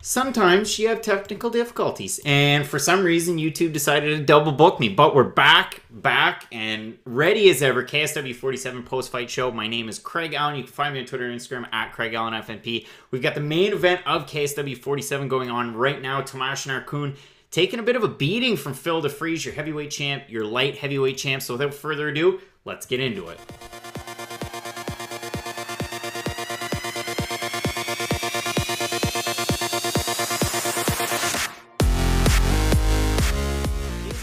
Sometimes you have technical difficulties, and for some reason YouTube decided to double book me, but we're back, and ready as ever. KSW 47 post-fight show. My name is Craig Allen. You can find me on Twitter and Instagram at Craig Allen FNP. We've got the main event of KSW 47 going on right now. Tomasz Narkun taking a bit of a beating from Phil DeFries, your heavyweight champ, your light heavyweight champ. So without further ado, let's get into it.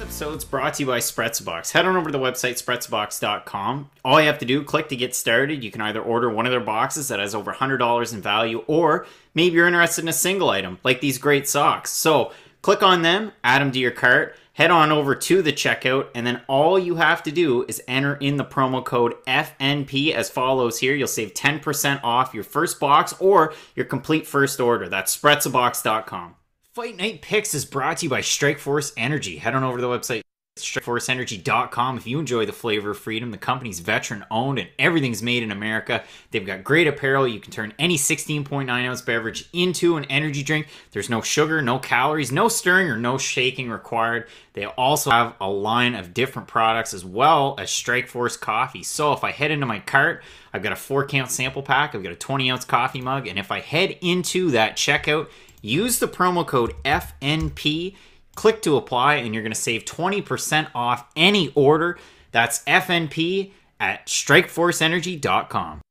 So it's brought to you by Spretzbox. Head on over to the website spretzbox.com. All you have to do, click to get started. You can either order one of their boxes that has over $100 in value, or maybe you're interested in a single item, like these great socks. So click on them, add them to your cart, head on over to the checkout, and then all you have to do is enter in the promo code FNP as follows here. You'll save 10% off your first box or your complete first order. That's spretzbox.com. Fight Night Picks is brought to you by Strikeforce Energy. Head on over to the website strikeforceenergy.com if you enjoy the flavor of freedom. The company's veteran owned and everything's made in America. They've got great apparel. You can turn any 16.9 ounce beverage into an energy drink. There's no sugar, no calories, no stirring or no shaking required. They also have a line of different products as well as Strikeforce coffee. So if I head into my cart, I've got a 4-count sample pack, I've got a 20-ounce coffee mug, and if I head into that checkout, use the promo code FNP, click to apply, and you're going to save 20% off any order. That's FNP at strikeforceenergy.com.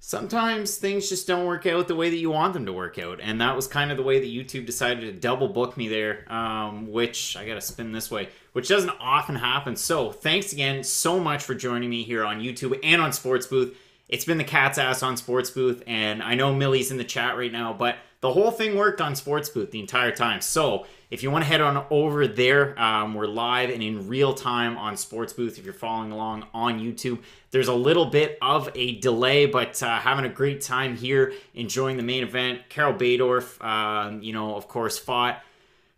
Sometimes things just don't work out the way that you want them to work out, and that was kind of the way that YouTube decided to double book me there, which I got to spin this way, which doesn't often happen. So thanks again so much for joining me here on YouTube and on Sports Booth. It's been the cat's ass on Sports Booth, and I know Millie's in the chat right now, but the whole thing worked on Sports Booth the entire time. So if you want to head on over there, we're live and in real time on Sports Booth if you're following along on YouTube. There's a little bit of a delay, but having a great time here, enjoying the main event. Carol Baydorf, of course, fought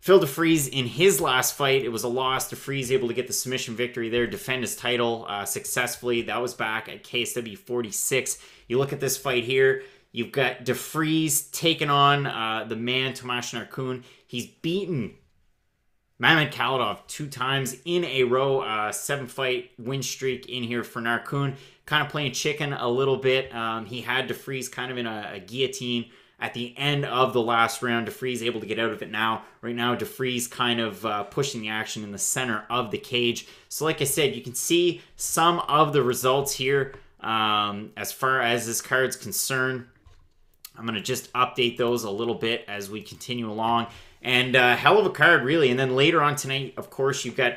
Phil DeFries in his last fight. It was a loss. DeFries able to get the submission victory there, defend his title successfully. That was back at KSW 46. You look at this fight here, you've got DeFries taking on the man, Tomasz Narkun. He's beaten Mamed Khalidov 2 times in a row. 7-fight win streak in here for Narkun. Kind of playing chicken a little bit. He had DeFries kind of in a guillotine at the end of the last round. DeFries able to get out of it now. Right now, DeFries kind of pushing the action in the center of the cage. So like I said, you can see some of the results here as far as this card's concerned. I'm going to just update those a little bit as we continue along. And hell of a card, really. And then later on tonight, of course, you've got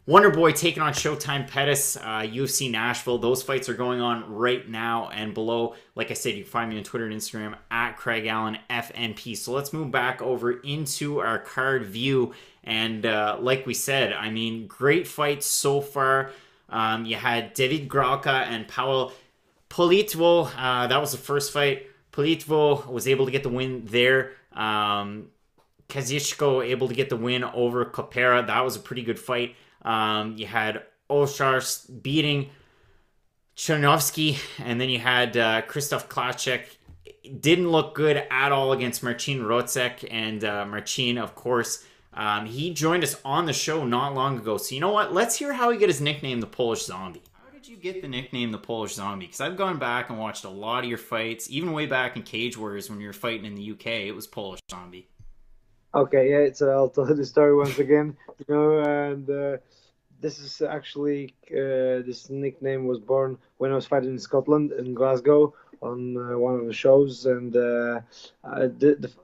Wonder Boy taking on Showtime Pettis, UFC Nashville. Those fights are going on right now. And below, like I said, you can find me on Twitter and Instagram at Craig Allen FNP. So let's move back over into our card view. And like we said, I mean, great fights so far. You had David Gralka and Paweł Politwo. That was the first fight. Politwo was able to get the win there. Kazichko able to get the win over Kopera. That was a pretty good fight. You had Oshars beating Chernovsky, and then you had Krzysztof Klacek. Didn't look good at all against Marcin Rotzek, and Marcin, of course, he joined us on the show not long ago. So you know what? Let's hear how he got his nickname, the Polish Zombie. How did you get the nickname, the Polish Zombie? Because I've gone back and watched a lot of your fights, even way back in Cage Warriors when you were fighting in the UK. It was Polish Zombie. Okay, yeah, so I'll tell the story once again, and this is actually, this nickname was born when I was fighting in Scotland, in Glasgow, on one of the shows, and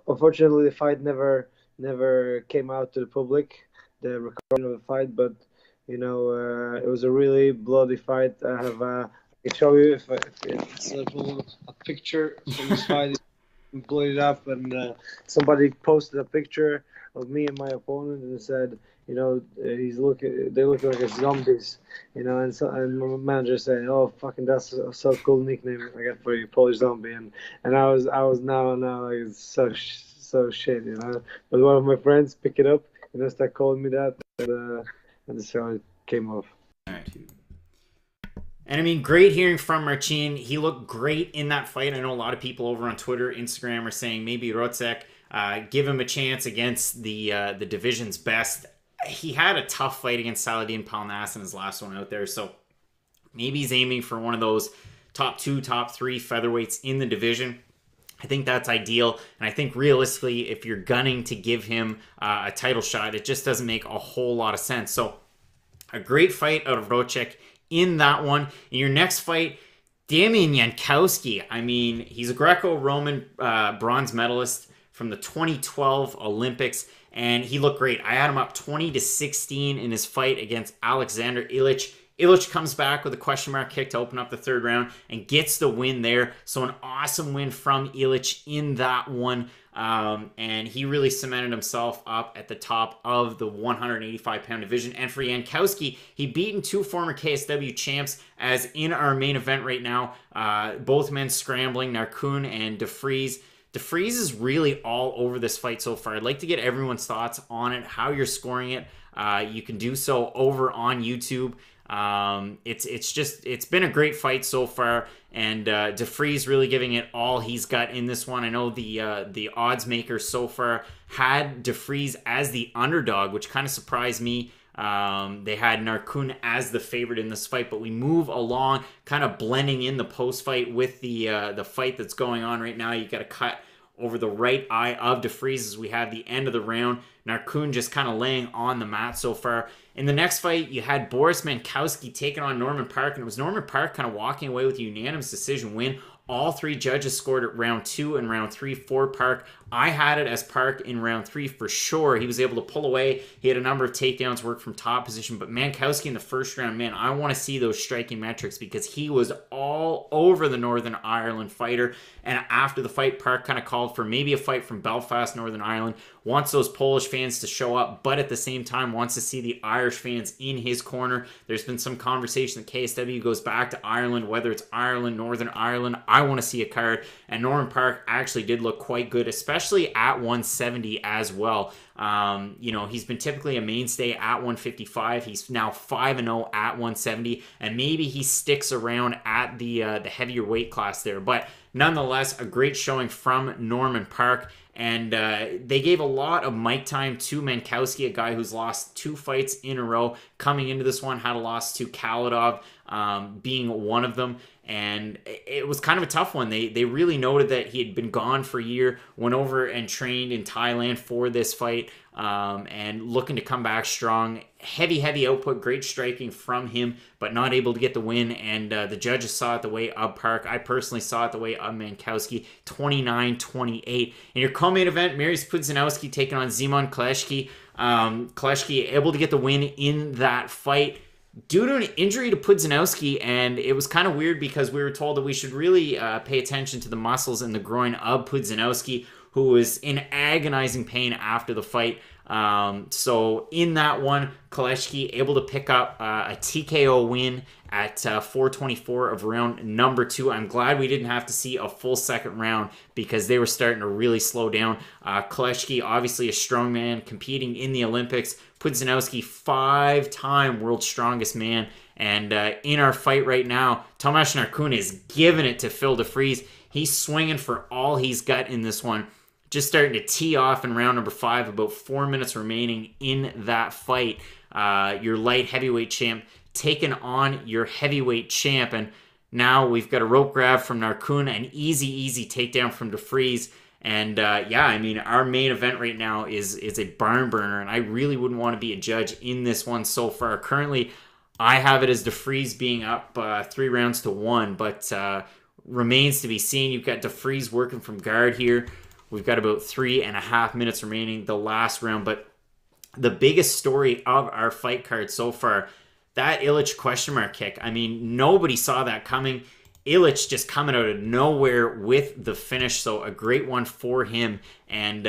unfortunately the fight never came out to the public, the recording of the fight, but, it was a really bloody fight. I can show you if it's a picture from this fight. Blow it up, and somebody posted a picture of me and my opponent and said, they look like zombies, and my manager said, oh, fucking, that's so cool nickname I got for you, Polish Zombie, and I was now like, it's so shit, but one of my friends picked it up, start calling me that, and that's how it came off. All right. And I mean, great hearing from Marcin. He looked great in that fight. I know a lot of people over on Twitter, Instagram are saying maybe Rotzek give him a chance against the division's best. He had a tough fight against Saladin Palnas in his last one out there, so maybe he's aiming for one of those top 2, top 3 featherweights in the division. I think that's ideal, and I think realistically, if you're gunning to give him a title shot, it just doesn't make a whole lot of sense. So, a great fight out of Rocek in that one. In your next fight, Damian Jankowski. I mean, he's a Greco-Roman bronze medalist from the 2012 Olympics, and he looked great. I had him up 20-16 in his fight against Alexander Ilic. Ilic comes back with a question mark kick to open up the third round and gets the win there. So an awesome win from Ilic in that one. And he really cemented himself up at the top of the 185-pound division. And for Jankowski, he beaten 2 former KSW champs, as in our main event right now. Both men scrambling, Narkun and DeFries. DeFries is really all over this fight so far. I'd like to get everyone's thoughts on it, how you're scoring it. You can do so over on YouTube. It's been a great fight so far, and DeFries really giving it all he's got in this one. I know the odds maker so far had DeFries as the underdog, which kind of surprised me. They had Narkun as the favorite in this fight, but we move along, kind of blending in the post fight with the fight that's going on right now. You got to cut over the right eye of DeFries as we have the end of the round. Narkun just kind of laying on the mat so far. In the next fight, you had Boris Mankowski taking on Norman Park, and it was Norman Park kind of walking away with a unanimous decision win. All 3 judges scored at round 2 and round 3 for Park. I had it as Park in round 3 for sure. He was able to pull away. He had a number of takedowns, work from top position. But Mankowski in the first round, man, I want to see those striking metrics because he was all over the Northern Ireland fighter. And after the fight, Park kind of called for maybe a fight from Belfast, Northern Ireland. Wants those Polish fans to show up, but at the same time wants to see the Irish fans in his corner. There's been some conversation that KSW goes back to Ireland, whether it's Ireland, Northern Ireland. I want to see a card. And Norman Park actually did look quite good, especially at 170 as well. He's been typically a mainstay at 155. He's now 5-0 at 170, and maybe he sticks around at the heavier weight class there. But nonetheless, a great showing from Norman Park. And they gave a lot of mic time to Mankowski, a guy who's lost 2 fights in a row. Coming into this one, had a loss to Kaladov, being one of them. And it was kind of a tough one. They really noted that he had been gone for a year, went over and trained in Thailand for this fight, and looking to come back strong. Heavy output, great striking from him, but not able to get the win. And the judges saw it the way of Park. I personally saw it the way of Mankowski, 29-28. In your co-main event, Mariusz Pudzianowski taking on Szymon Kleschki. Kleschki able to get the win in that fight due to an injury to Pudzianowski, and it was kind of weird because we were told that we should really pay attention to the muscles in the groin of Pudzianowski, who was in agonizing pain after the fight. So in that one, Kleschki able to pick up a TKO win at 4:24 of round number 2. I'm glad we didn't have to see a full second round because they were starting to really slow down. Kleschki, obviously a strong man, competing in the Olympics. Pudzianowski, 5-time world's strongest man. And in our fight right now, Tomasz Narkun is giving it to Phil DeFries. He's swinging for all he's got in this one. Just starting to tee off in round number 5, about 4 minutes remaining in that fight. Your light heavyweight champ taking on your heavyweight champ. And now we've got a rope grab from Narkun, an easy takedown from DeFries. And our main event right now is a barn burner, and I really wouldn't want to be a judge in this one so far. Currently, I have it as DeFries being up 3-1, but remains to be seen. You've got DeFries working from guard here. We've got about 3.5 minutes remaining, the last round. But the biggest story of our fight card so far, that Ilic question mark kick. I mean, nobody saw that coming. Ilic just coming out of nowhere with the finish. So a great one for him. And,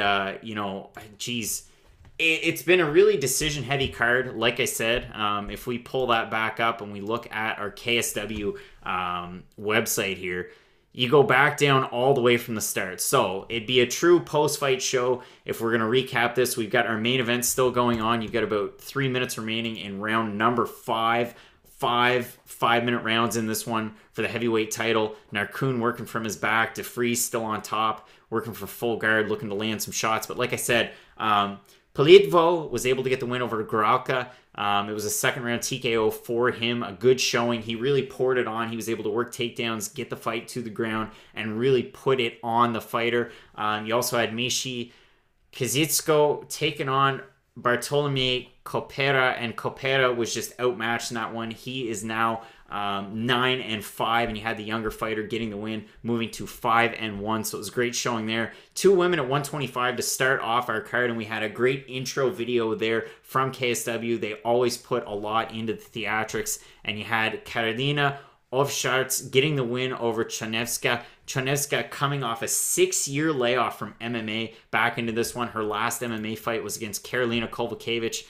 it's been a really decision-heavy card, like I said. If we pull that back up and we look at our KSW website here, you go back down all the way from the start. So it'd be a true post-fight show. If we're going to recap this, we've got our main event still going on. You've got about 3 minutes remaining in round number 5 five-minute rounds in this one for the heavyweight title. Narkun working from his back. DeFries still on top, working for full guard, looking to land some shots. But like I said, Politvo was able to get the win over Gralka. It was a second-round TKO for him, a good showing. He really poured it on. He was able to work takedowns, get the fight to the ground, and really put it on the fighter. You also had Mishi Kazitsko taking on Bartolomei Copera, and Copera was just outmatched in that one. He is now 9-5, and you had the younger fighter getting the win, moving to 5-1. So it was a great showing there. Two women at 125 to start off our card, and we had a great intro video there from KSW. They always put a lot into the theatrics, and you had Karolina Ovcharts getting the win over Chanevska. Chanevska coming off a 6-year layoff from MMA back into this one. Her last MMA fight was against Karolina Kovacevic.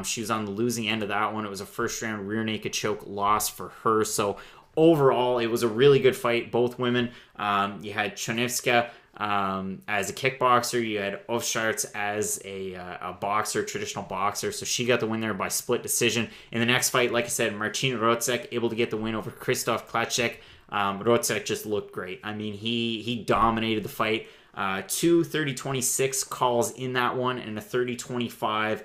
She was on the losing end of that one. It was a first-round rear naked choke loss for her. So overall, it was a really good fight. Both women. You had Chanevska as a kickboxer. You had Ovcharts as a boxer, traditional boxer. So she got the win there by split decision. In the next fight, like I said, Marcin Rocek able to get the win over Krzysztof Klacek. Rocek just looked great. I mean, he dominated the fight. Two 30-26 calls in that one and a 30-25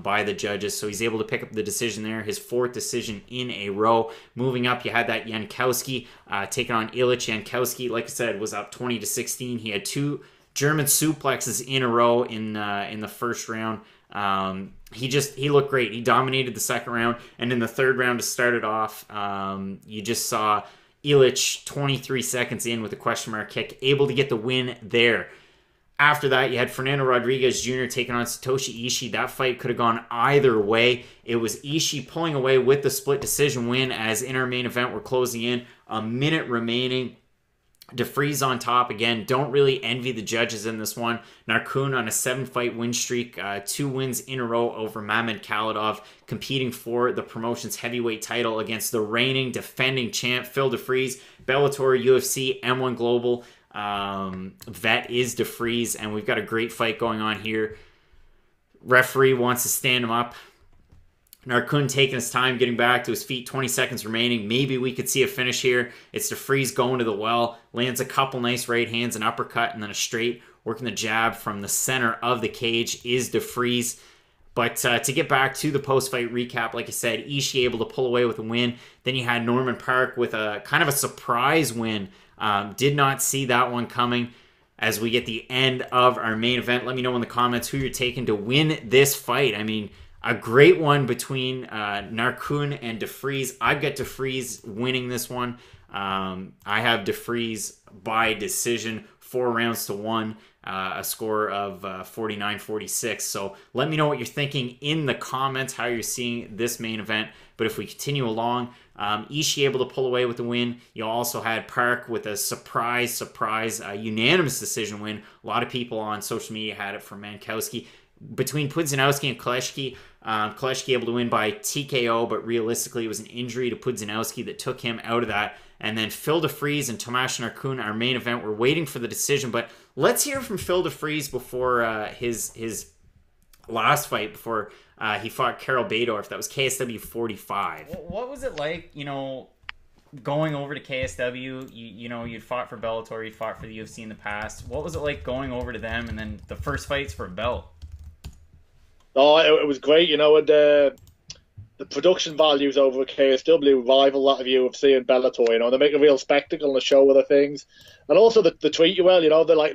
by the judges. So he's able to pick up the decision there, his fourth decision in a row. Moving up, you had that Jankowski taking on Ilic. Jankowski, like I said, was up 20-16. He had two German suplexes in a row in the first round. He looked great. He dominated the second round, and in the third round to start it off, you just saw Ilic 23 seconds in with a question mark kick, able to get the win there. After that, you had Fernando Rodriguez Jr. taking on Satoshi Ishii. That fight could have gone either way. It was Ishii pulling away with the split decision win as in our main event we're closing in. A minute remaining. DeFries on top again. Don't really envy the judges in this one. Narkun on a 7-fight win streak, 2 wins in a row over Mamed Khalidov, competing for the promotion's heavyweight title against the reigning defending champ Phil DeFries. Bellator, UFC, M1 Global. Vet is DeFries, and we've got a great fight going on here. Referee wants to stand him up. Narkun taking his time getting back to his feet, 20 seconds remaining. Maybe we could see a finish here. It's DeFries going to the well, lands a couple nice right hands, an uppercut, and then a straight. Working the jab from the center of the cage is DeFries. But to get back to the post-fight recap, like I said, Ishii able to pull away with a win. Then you had Norman Park with a kind of a surprise win. Did not see that one coming. As we get the end of our main event, let me know in the comments who you're taking to win this fight. I mean, a great one between Narkun and DeFries. I've got DeFries winning this one. I have DeFries by decision, 4-1, a score of 49-46. So let me know what you're thinking in the comments, how you're seeing this main event. But if we continue along, Ishii able to pull away with the win. You also had Park with a surprise, unanimous decision win. A lot of people on social media had it for Mankowski. Between Pudzianowski and Koleszki, Koleszki able to win by TKO, but realistically it was an injury to Pudzianowski that took him out of that. And then Phil DeFries and Tomasz Narkun, our main event, we're waiting for the decision. But let's hear from Phil DeFries before his last fight, before he fought Karol Badorf. That was KSW 45. What was it like, going over to KSW? You'd fought for Bellator, you'd fought for the UFC in the past. What was it like going over to them and then the first fight's for a belt? Oh, it was great, and the production values over at KSW rival that of UFC and Bellator. They make a real spectacle and a show of the things, and also they treat you well. They're like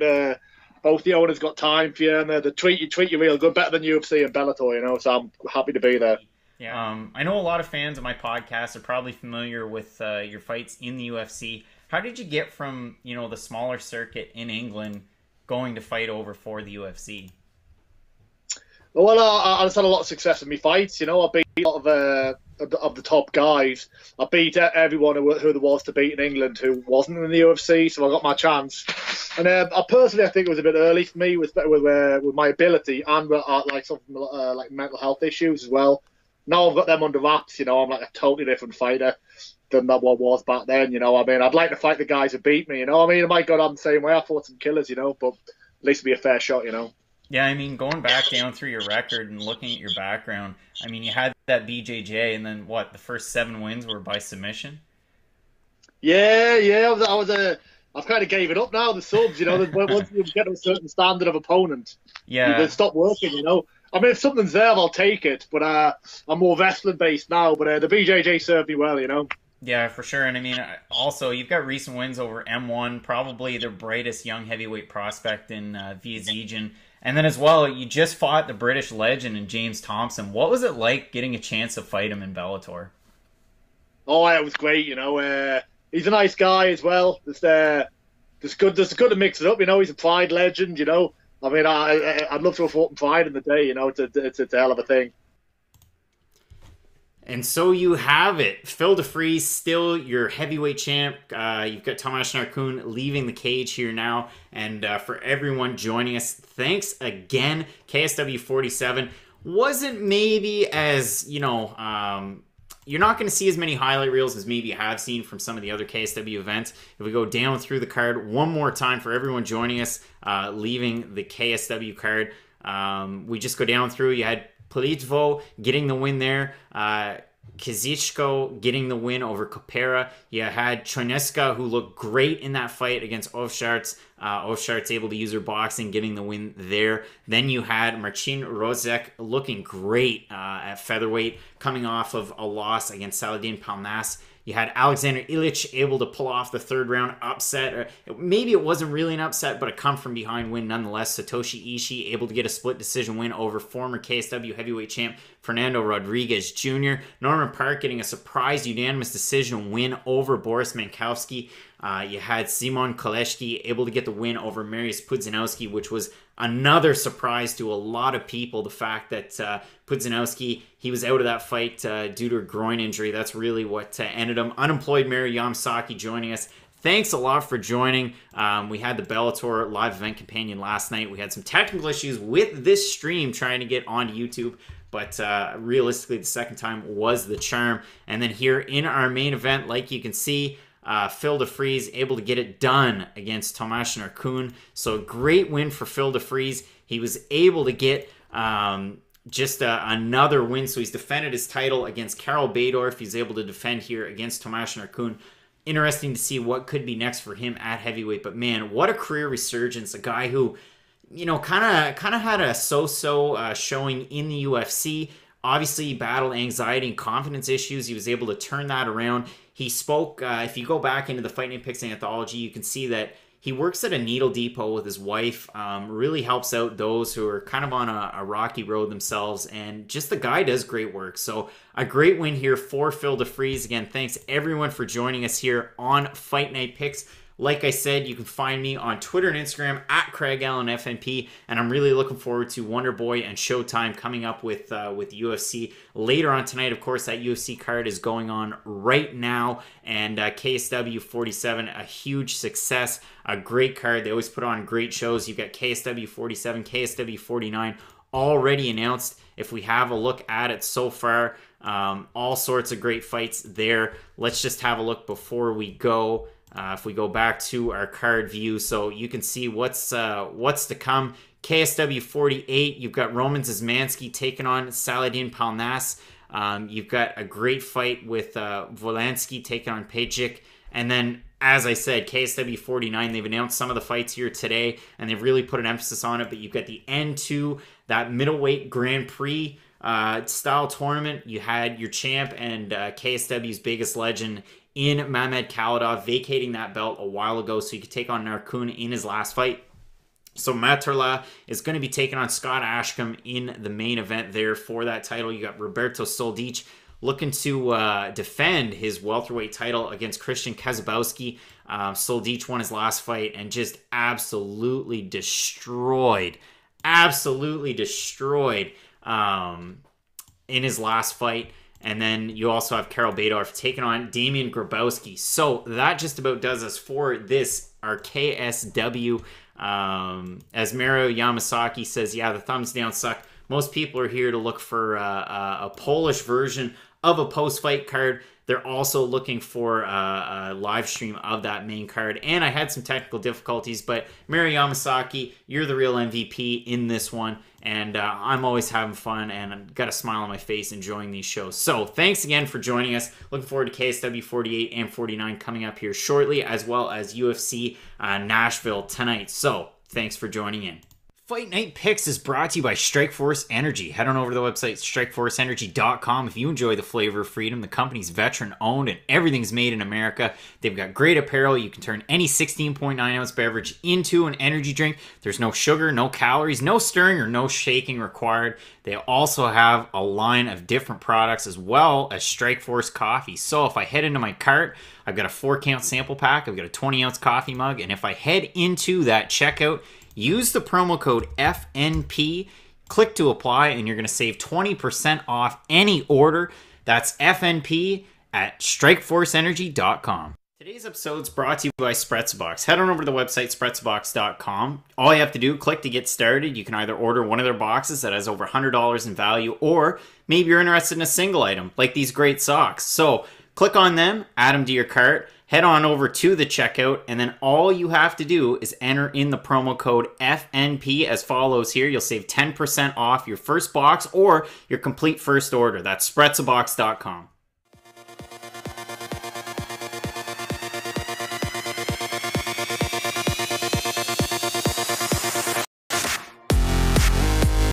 both the owners got time for you, and they treat you real good, better than UFC and Bellator. So I'm happy to be there. Yeah, I know a lot of fans of my podcast are probably familiar with your fights in the UFC. How did you get from the smaller circuit in England going to fight over for the UFC? Well, I just had a lot of success in my fights. I beat a lot of the top guys. I beat everyone who there was to beat in England who wasn't in the UFC, so I got my chance. And I personally think it was a bit early for me with my ability and like something like mental health issues as well. Now I've got them under wraps. I'm like a totally different fighter than that one was back then. I'd like to fight the guys who beat me. I might go down the same way. I fought some killers, but at least it'd be a fair shot. Yeah, I mean, going back down through your record and looking at your background, I mean, you had that BJJ, and then what? The first 7 wins were by submission. Yeah. I've kind of gave it up now. The subs, once you get to a certain standard of opponent, Yeah, they stop working. I mean, if something's there, I'll take it. But I'm more wrestling based now. But the BJJ served me well. yeah, for sure. And I mean, also you've got recent wins over M1, probably the brightest young heavyweight prospect in Viazijan. And then as well, you just fought the British legend in James Thompson. What was it like getting a chance to fight him in Bellator? Oh, it was great. He's a nice guy as well. Just good to mix it up. He's a Pride legend. I mean, I'd love to have fought in Pride in the day. It's a hell of a thing. And so you have it. Phil DeFries still your heavyweight champ. You've got Tomasz Narkun leaving the cage here now. And for everyone joining us, thanks again. KSW 47 wasn't maybe as, you're not going to see as many highlight reels as maybe you have seen from some of the other KSW events. If we go down through the card one more time for everyone joining us, leaving the KSW card, we just go down through. You had Politvo getting the win there. Kizichko getting the win over Kopera. You had Choneska, who looked great in that fight against Ovsharts. Ovsharts able to use her boxing, getting the win there. Then you had Marcin Rozek looking great at featherweight, coming off of a loss against Saladin Palnas. You had Alexander Ilic able to pull off the 3rd round upset. Maybe it wasn't really an upset, but a come-from-behind win nonetheless. Satoshi Ishii able to get a split decision win over former KSW heavyweight champ Fernando Rodriguez Jr. Norman Park getting a surprise unanimous decision win over Boris Mankowski. You had Simon Koleszki able to get the win over Mariusz Pudzianowski, which was another surprise to a lot of people. The fact that Pudzianowski, he was out of that fight due to a groin injury. That's really what ended him. Unemployed Mario Yamasaki joining us. Thanks a lot for joining. We had the Bellator live event companion last night. We had some technical issues with this stream trying to get onto YouTube. But realistically, the second time was the charm. And then here in our main event, like you can see, Phil DeFries able to get it done against Tomasz Narkun. So a great win for Phil DeFries. He was able to get just another win. So he's defended his title against Karel Baydorf. He's able to defend here against Tomasz Narkun. Interesting to see what could be next for him at heavyweight. But man, what a career resurgence. A guy who, kind of had a so-so showing in the UFC. Obviously, he battled anxiety and confidence issues. He was able to turn that around. He spoke, if you go back into the Fight Night Picks anthology, you can see that he works at a needle depot with his wife, really helps out those who are kind of on a rocky road themselves, and just the guy does great work. So a great win here for Phil DeFries. Again, thanks everyone for joining us here on Fight Night Picks. Like I said, you can find me on Twitter and Instagram at Craig Allen FNP, and I'm really looking forward to Wonder Boy and Showtime coming up with UFC later on tonight. Of course, that UFC card is going on right now, and KSW 47, a huge success, a great card. They always put on great shows. You've got KSW 47, KSW 49 already announced. If we have a look at it so far, all sorts of great fights there. Let's just have a look before we go. If we go back to our card view, so you can see what's to come. KSW 48, you've got Roman Zizmansky taking on Saladin Palnas. You've got a great fight with Volansky taking on Pejic. And then, as I said, KSW 49, they've announced some of the fights here today, and they've really put an emphasis on it. But you've got the N2, that middleweight Grand Prix style tournament. You had your champ and KSW's biggest legend in Mamed Khalidov vacating that belt a while ago so he could take on Narkun in his last fight. So Materla is going to be taking on Scott Ashcombe in the main event there for that title. You got Roberto Soldic looking to defend his welterweight title against Christian Kazabowski. Soldic won his last fight and just absolutely destroyed in his last fight. And then you also have Karel Baydorf taking on Damian Grabowski. So that just about does us for this, our KSW. As Mario Yamasaki says, yeah, the thumbs down suck. Most people are here to look for a Polish version of a post-fight card. They're also looking for a live stream of that main card. And I had some technical difficulties, but Mary Yamasaki, you're the real MVP in this one. And I'm always having fun, and I've got a smile on my face enjoying these shows. So thanks again for joining us. Looking forward to KSW 48 and 49 coming up here shortly, as well as UFC Nashville tonight. So thanks for joining in. Fight Night Picks is brought to you by Strikeforce Energy. Head on over to the website, strikeforceenergy.com. If you enjoy the flavor of freedom, the company's veteran-owned and everything's made in America. They've got great apparel. You can turn any 16.9-ounce beverage into an energy drink. There's no sugar, no calories, no stirring, or no shaking required. They also have a line of different products as well as Strikeforce coffee. So if I head into my cart, I've got a 4-count sample pack. I've got a 20-ounce coffee mug. And if I head into that checkout, use the promo code FNP, click to apply, and you're going to save 20% off any order. That's FNP at strikeforceenergy.com. Today's episode is brought to you by Spretzbox. Head on over to the website, spretzbox.com. All you have to do, click to get started. You can either order one of their boxes that has over $100 in value, or maybe you're interested in a single item, like these great socks. So click on them, add them to your cart, head on over to the checkout, and then all you have to do is enter in the promo code FNP as follows here. You'll save 10% off your first box or your complete first order. That's spretzbox.com.